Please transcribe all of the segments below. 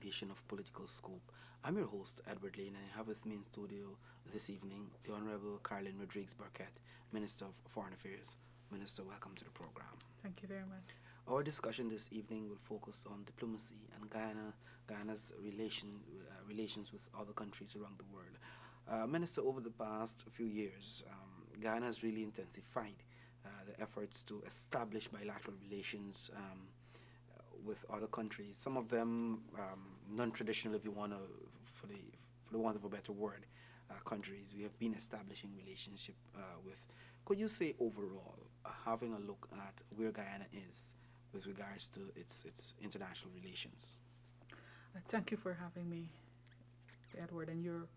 edition of Political Scoop. I'm your host, Edward Lane, and I have with me in studio this evening the Honorable Caroline Rodrigues-Birkett, Minister of Foreign Affairs. Minister, welcome to the program. Thank you very much. Our discussion this evening will focus on diplomacy and Guyana's relations with other countries around the world. Minister, over the past few years, Guyana has really intensified the efforts to establish bilateral relations with other countries. Some of them non-traditional, if you want to, for the want of a better word, countries we have been establishing relationship with. Could you say overall, having a look at where Guyana is with regards to its international relations? Thank you for having me, Edward. And you're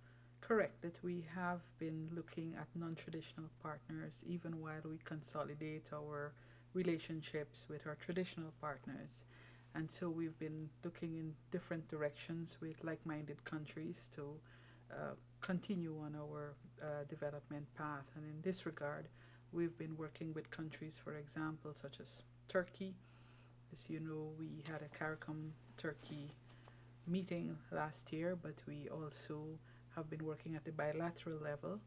correct that we have been looking at non-traditional partners even while we consolidate our relationships with our traditional partners. And so we've been looking in different directions with like-minded countries to continue on our development path. And in this regard, we've been working with countries, for example, such as Turkey. As you know, we had a CARICOM Turkey meeting last year, but we also have been working at the bilateral level,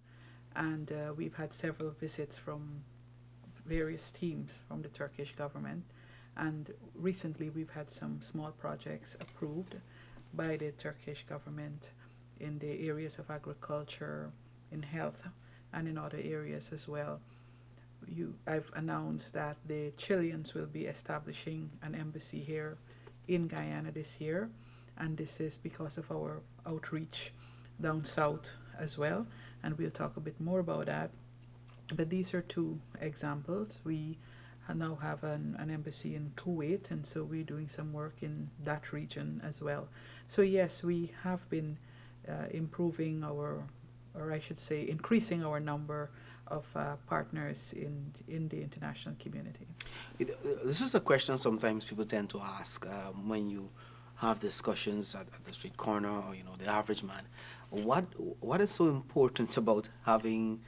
and we've had several visits from various teams from the Turkish government. And recently we've had some small projects approved by the Turkish government in the areas of agriculture, in health, and in other areas as well. I've announced that the Chileans will be establishing an embassy here in Guyana this year, and this is because of our outreach down south as well, and we'll talk a bit more about that. But these are two examples. We now have an embassy in Kuwait, and so we're doing some work in that region as well. So yes, we have been improving or I should say increasing our number of partners in the international community. This is a question sometimes people tend to ask when you have discussions at the street corner, or the average man. What is so important about having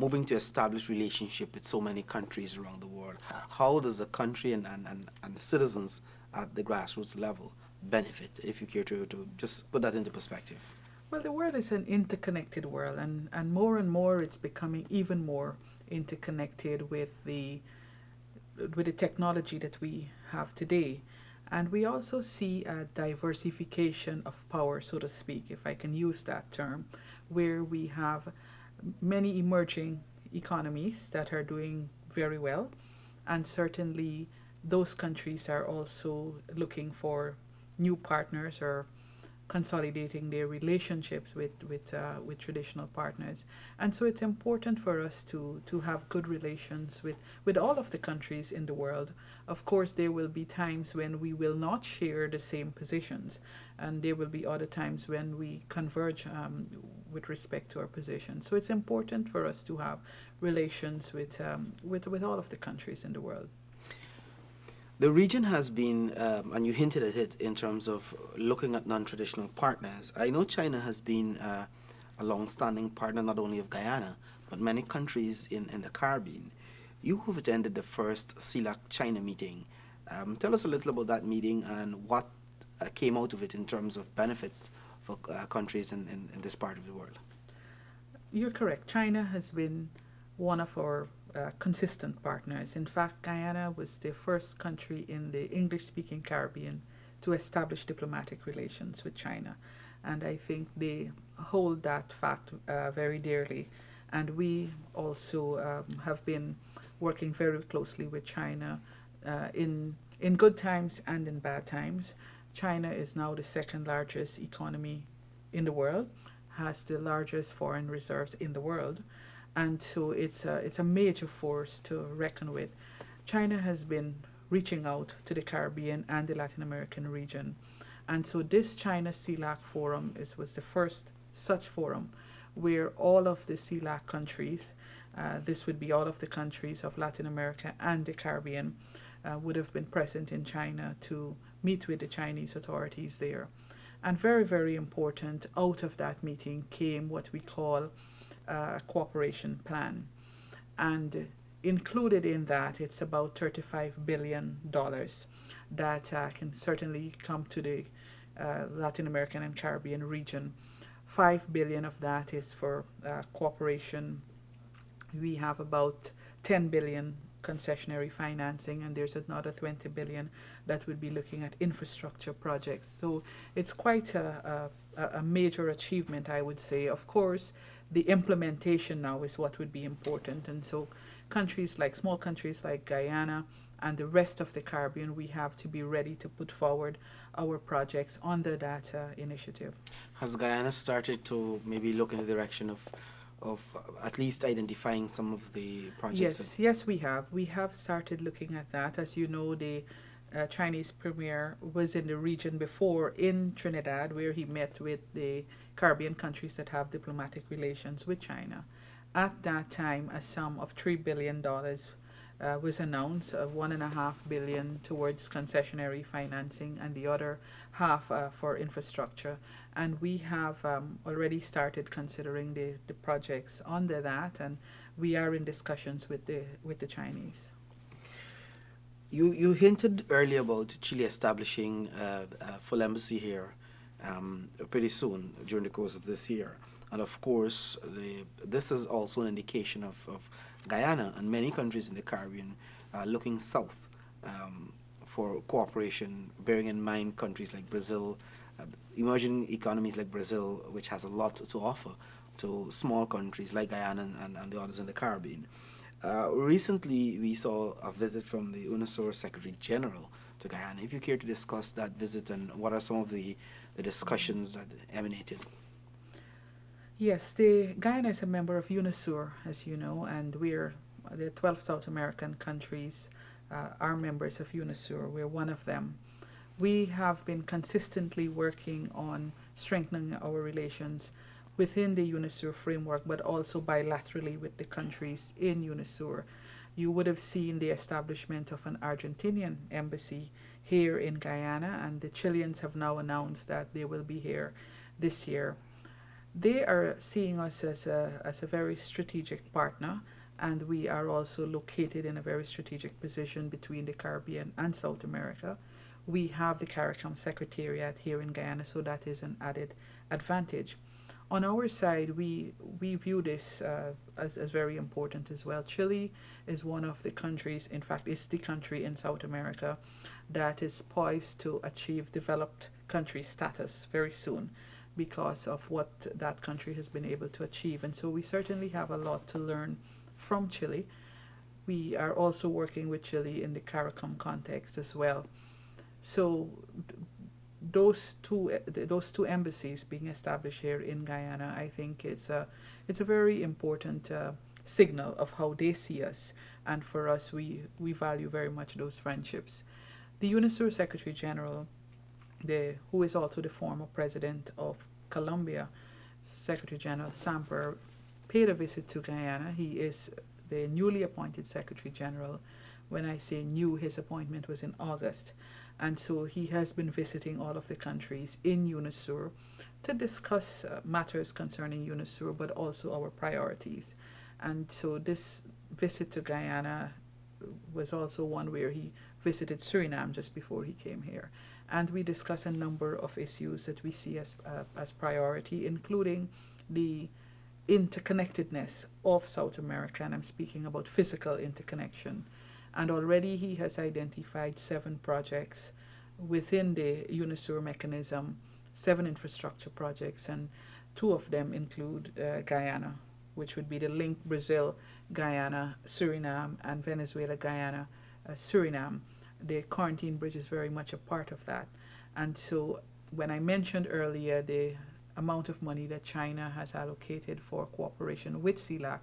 moving to establish relationship with so many countries around the world? How does the country and the citizens at the grassroots level benefit, if you care to just put that into perspective? Well, the world is an interconnected world, and more it's becoming even more interconnected with the technology that we have today. And we also see a diversification of power, so to speak, if I can use that term, where we have many emerging economies that are doing very well, and certainly those countries are also looking for new partners or consolidating their relationships with traditional partners. And so it's important for us to have good relations with all of the countries in the world. Of course, there will be times when we will not share the same positions, and there will be other times when we converge with respect to our positions. So it's important for us to have relations with all of the countries in the world. The region has been, and you hinted at it in terms of looking at non-traditional partners. I know China has been a long-standing partner not only of Guyana, but many countries in the Caribbean. You have attended the first CELAC-China meeting. Tell us a little about that meeting and what came out of it in terms of benefits for countries in this part of the world. You're correct. China has been one of our consistent partners. In fact, Guyana was the first country in the English-speaking Caribbean to establish diplomatic relations with China, and I think they hold that fact very dearly. And we also have been working very closely with China in good times and in bad times. China is now the second largest economy in the world, has the largest foreign reserves in the world, and so it's a major force to reckon with. China has been reaching out to the Caribbean and the Latin American region, and so this China CELAC forum was the first such forum where all of the CELAC countries, this would be all of the countries of Latin America and the Caribbean, would have been present in China to meet with the Chinese authorities there. And very, very important, out of that meeting came what we call a cooperation plan. And included in that, it's about $35 billion that can certainly come to the Latin American and Caribbean region. 5 billion of that is for cooperation. We have about 10 billion concessionary financing, and there's another 20 billion that would be looking at infrastructure projects. So it's quite a major achievement, I would say. Of course, the implementation now is what would be important, and so small countries like Guyana and the rest of the Caribbean, we have to be ready to put forward our projects under that initiative. Has Guyana started to maybe look in the direction of at least identifying some of the projects? Yes, we have. We have started looking at that. As you know, the Chinese premier was in the region before in Trinidad, where he met with the Caribbean countries that have diplomatic relations with China. At that time, a sum of $3 billion was announced, 1.5 billion towards concessionary financing, and the other half for infrastructure. And we have already started considering the projects under that, and we are in discussions with the Chinese. You hinted earlier about Chile establishing a full embassy here pretty soon during the course of this year. And of course, this is also an indication of Guyana and many countries in the Caribbean looking south for cooperation, bearing in mind countries like Brazil, emerging economies like Brazil, which has a lot to offer to small countries like Guyana and the others in the Caribbean. Recently, we saw a visit from the UNASUR Secretary General to Guyana. If you care to discuss that visit and what are some of the discussions that emanated? Yes, Guyana is a member of UNASUR, as you know, and we're the 12 South American countries are members of UNASUR. We're one of them. We have been consistently working on strengthening our relations within the UNASUR framework, but also bilaterally with the countries in UNASUR. You would have seen the establishment of an Argentinian embassy here in Guyana, and the Chileans have now announced that they will be here this year. They are seeing us as a very strategic partner, and we are also located in a very strategic position between the Caribbean and South America. We have the CARICOM Secretariat here in Guyana, so that is an added advantage. On our side, we view this as very important as well. Chile is one of the countries, in fact, it's the country in South America that is poised to achieve developed country status very soon because of what that country has been able to achieve. And so we certainly have a lot to learn from Chile. We are also working with Chile in the CARICOM context as well. So those two embassies being established here in Guyana, I think it's a very important signal of how they see us, and for us, we value very much those friendships. The UNASUR Secretary General, who is also the former president of Colombia, Secretary General Samper, paid a visit to Guyana. He is the newly appointed Secretary General. When I say new, his appointment was in August. And so he has been visiting all of the countries in UNASUR to discuss matters concerning UNASUR, but also our priorities. And so this visit to Guyana was also one where he visited Suriname just before he came here. And we discussed a number of issues that we see as priority, including the interconnectedness of South America, and I'm speaking about physical interconnection. And already he has identified 7 projects within the UNASUR mechanism, 7 infrastructure projects, and 2 of them include Guyana, which would be the link Brazil, Guyana, Suriname, and Venezuela, Guyana, Suriname. The quarantine bridge is very much a part of that. And so when I mentioned earlier the amount of money that China has allocated for cooperation with CELAC,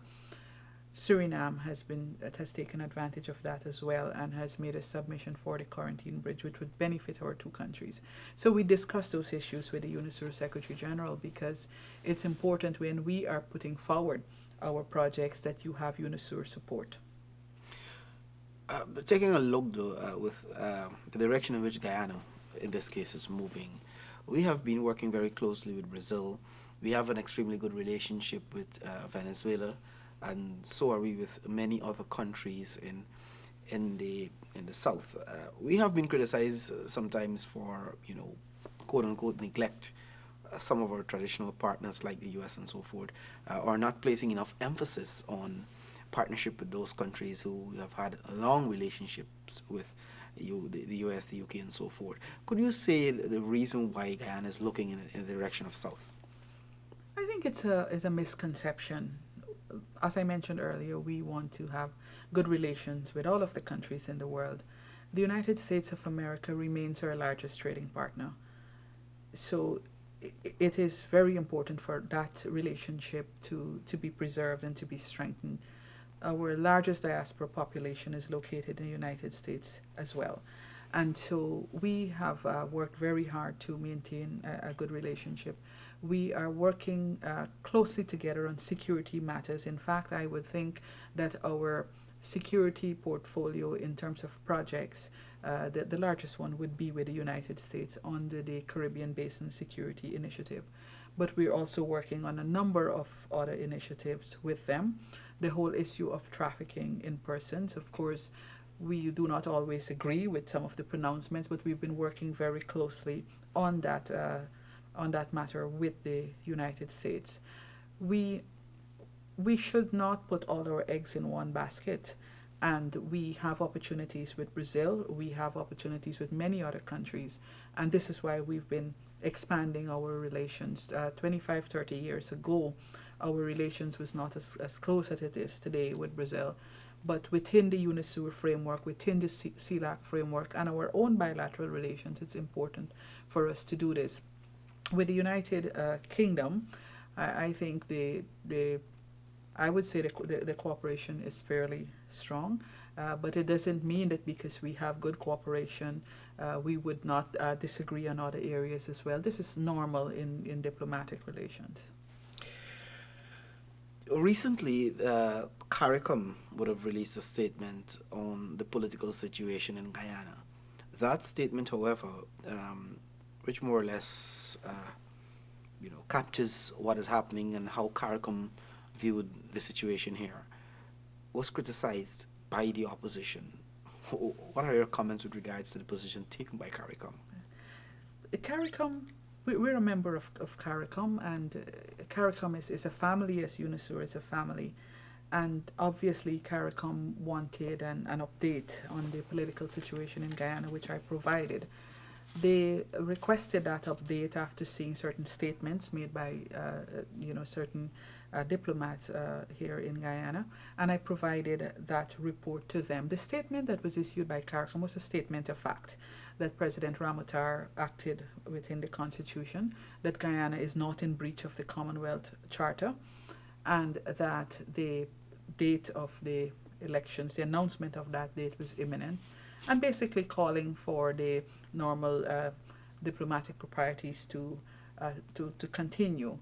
Suriname has taken advantage of that as well and has made a submission for the quarantine bridge, which would benefit our 2 countries. So we discussed those issues with the UNASUR Secretary General because it's important when we are putting forward our projects that you have UNASUR support. Taking a look though with the direction in which Guyana, in this case, is moving, we have been working very closely with Brazil. We have an extremely good relationship with Venezuela, and so are we with many other countries in the south. We have been criticized sometimes for quote unquote neglect some of our traditional partners like the US and so forth, or not placing enough emphasis on partnership with those countries who have had long relationships with the US, the UK, and so forth. Could you say the reason why Guyana is looking in the direction of South? I think it's a misconception. As I mentioned earlier, we want to have good relations with all of the countries in the world. The United States of America remains our largest trading partner. So it is very important for that relationship to be preserved and to be strengthened. Our largest diaspora population is located in the United States as well. And so we have worked very hard to maintain a good relationship. We are working closely together on security matters. In fact, I would think that our security portfolio in terms of projects, the largest one would be with the United States under the Caribbean Basin Security Initiative. But we're also working on a number of other initiatives with them. The whole issue of trafficking in persons, of course, we do not always agree with some of the pronouncements, but we've been working very closely on that matter with the United States. We we should not put all our eggs in one basket. And we have opportunities with Brazil, we have opportunities with many other countries, and this is why we've been expanding our relations. 25, 30 years ago, our relations was not as close as it is today with Brazil, but within the UNISUR framework, within the CELAC framework, and our own bilateral relations, it's important for us to do this. With the United Kingdom, I think I would say the cooperation is fairly strong, but it doesn't mean that because we have good cooperation, we would not disagree on other areas as well. This is normal in diplomatic relations. Recently, CARICOM would have released a statement on the political situation in Guyana. That statement, however, which more or less captures what is happening and how CARICOM viewed the situation here, was criticized by the opposition. What are your comments with regards to the position taken by CARICOM? CARICOM, we're a member of CARICOM, and CARICOM is a family, as UNISUR is a family. And obviously, CARICOM wanted an update on the political situation in Guyana, which I provided. They requested that update after seeing certain statements made by, certain diplomats here in Guyana, and I provided that report to them. The statement that was issued by CARICOM was a statement of fact that President Ramotar acted within the Constitution, that Guyana is not in breach of the Commonwealth Charter, and that the date of the elections, the announcement of that date was imminent, and basically calling for the normal diplomatic proprieties to continue.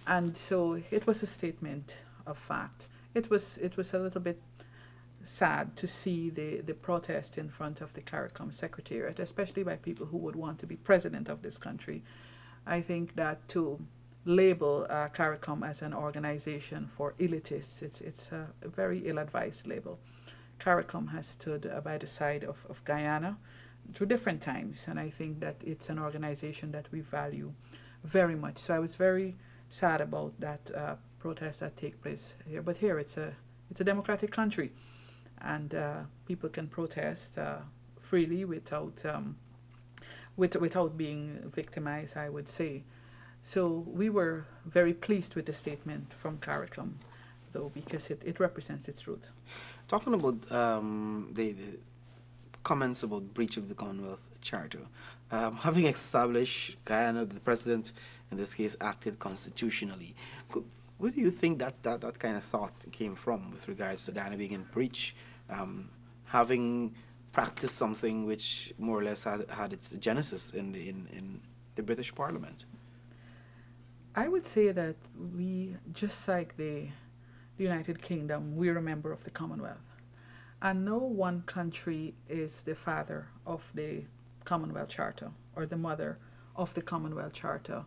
And so it was a statement of fact. It was a little bit sad to see the protest in front of the CARICOM Secretariat, especially by people who would want to be president of this country. I think that to label CARICOM as an organization for elitists, it's a very ill-advised label. CARICOM has stood by the side of Guyana through different times, and I think that it's an organization that we value very much. So I was very sad about that protest that take place here. But here it's a democratic country, and people can protest freely without being victimized, I would say. So we were very pleased with the statement from CARICOM, though, because it represents its truth. Talking about the comments about breach of the Commonwealth Charter, having established Guyana, the president in this case acted constitutionally. Where do you think that kind of thought came from with regards to Guyana being in breach, having practiced something which more or less had its genesis in the British Parliament? I would say that we, just like the United Kingdom, we're a member of the Commonwealth. And no one country is the father of the Commonwealth Charter or the mother of the Commonwealth Charter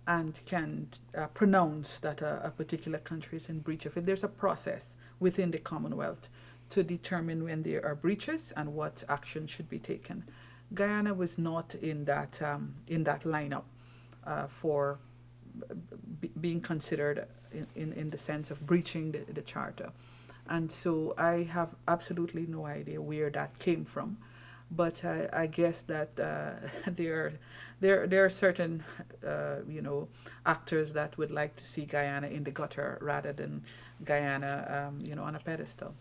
and can pronounce that a particular country is in breach of it. There's a process within the Commonwealth to determine when there are breaches and what action should be taken. Guyana was not in that lineup for being considered in the sense of breaching the charter. And so I have absolutely no idea where that came from. But I guess that there, there are certain, actors that would like to see Guyana in the gutter rather than Guyana, on a pedestal.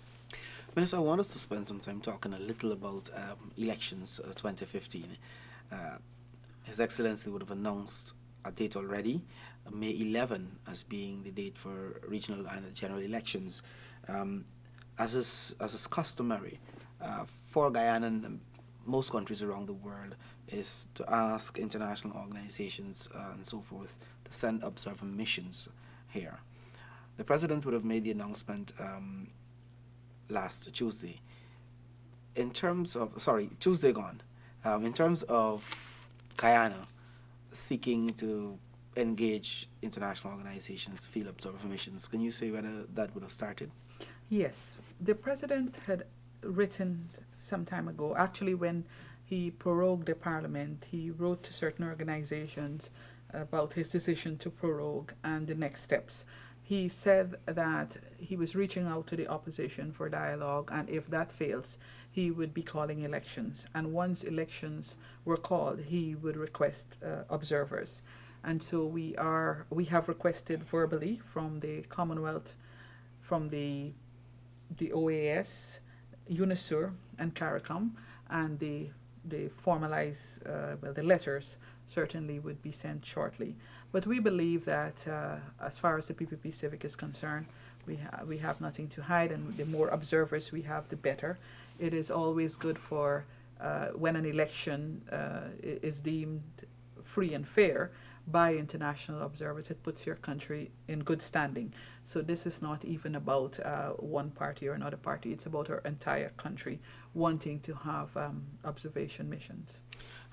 Minister, I want us to spend some time talking a little about elections 2015. Uh, His Excellency would have announced a date already, May 11 as being the date for regional and general elections. Um, as is customary for Guyana and most countries around the world, is to ask international organizations and so forth to send observer missions here. The president would have made the announcement last Tuesday. In terms of, sorry, Tuesday gone. In terms of Guyana seeking to engage international organizations to field observer missions, can you say whether that would have started? Yes, the president had written some time ago, actually, when he prorogued the parliament, he wrote to certain organizations about his decision to prorogue and the next steps. He said that he was reaching out to the opposition for dialogue, and if that fails, he would be calling elections. And once elections were called, he would request observers. And so we have requested verbally from the Commonwealth, from the OAS, UNISUR, and CARICOM, and the formalized, the letters certainly would be sent shortly. But we believe that as far as the PPP Civic is concerned, we have nothing to hide, and the more observers we have, the better. It is always good for when an election is deemed free and fair by international observers, it puts your country in good standing. So this is not even about one party or another party. It's about our entire country wanting to have observation missions.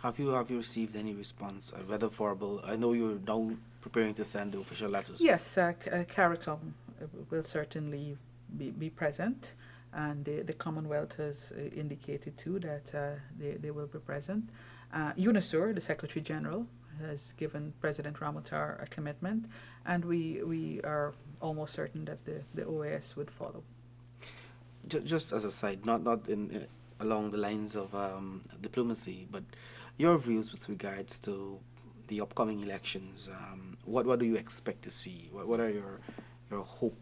Have you received any response, whether verbal? I know you're now preparing to send the official letters. Yes, CARICOM will certainly be present, and the Commonwealth has indicated too that they will be present. UNISUR, the Secretary General, has given President Ramotar a commitment, and we are almost certain that the OAS would follow. Just as a side, not in along the lines of diplomacy, but your views with regards to the upcoming elections. What do you expect to see? What are your hope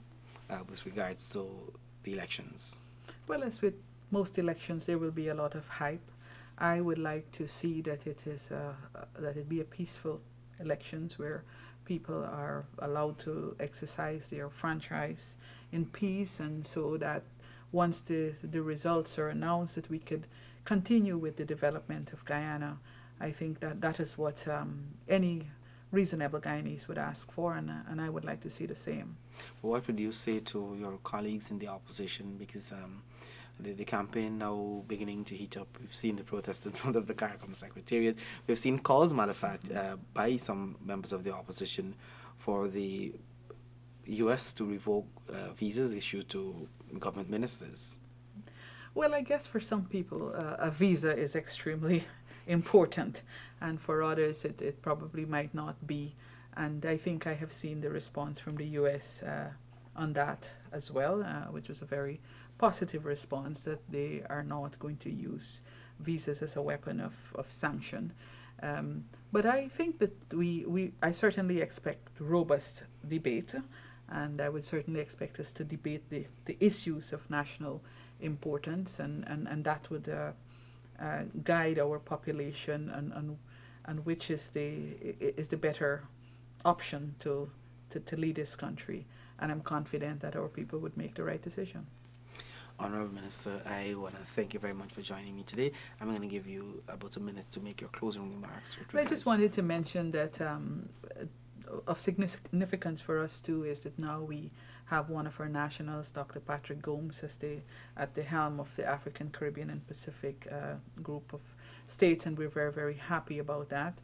with regards to the elections? Well, as with most elections, there will be a lot of hype. I would like to see that that it be a peaceful elections where people are allowed to exercise their franchise in peace, and so that once the results are announced, that we could continue with the development of Guyana. I think that is what any reasonable Guyanese would ask for, and I would like to see the same. What would you say to your colleagues in the opposition? Because the campaign now beginning to heat up. We've seen the protest in front of the CARICOM Secretariat. We've seen calls, matter of fact, by some members of the opposition for the U.S. to revoke visas issued to government ministers. Well, I guess for some people, a visa is extremely important, and for others, it probably might not be. And I think I have seen the response from the U.S. On that as well, which was a very positive response, that they are not going to use visas as a weapon of sanction. But I think that I certainly expect robust debate, and I would certainly expect us to debate the issues of national importance, and that would guide our population and which is the better option to lead this country. And I'm confident that our people would make the right decision. Honourable Minister, I want to thank you very much for joining me today. I'm going to give you about a minute to make your closing remarks. I just wanted to mention that of significance for us too is that now we have one of our nationals, Dr. Patrick Gomes, at the helm of the African, Caribbean, and Pacific group of states, and we're very, very happy about that.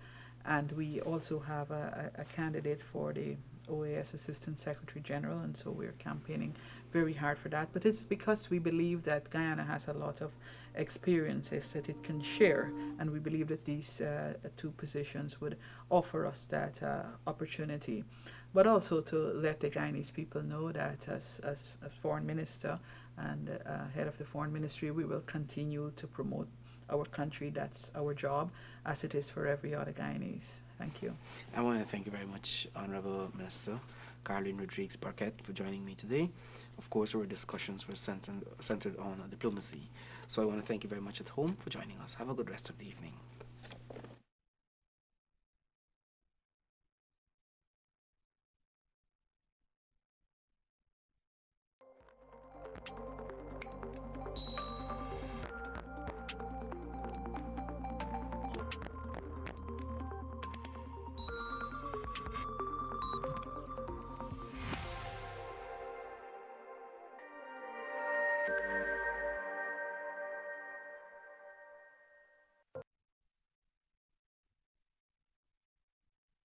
And we also have a candidate for the OAS Assistant Secretary General, and so we're campaigning very hard for that. But it's because we believe that Guyana has a lot of experiences that it can share, and we believe that these two positions would offer us that opportunity. But also to let the Guyanese people know that as Foreign Minister and head of the Foreign Ministry, we will continue to promote our country. That's our job, as it is for every other Guyanese. Thank you. I want to thank you very much, Honorable Minister Caroline Rodrigues-Birkett, for joining me today. Of course, our discussions were centered on diplomacy. So I want to thank you very much at home for joining us. Have a good rest of the evening.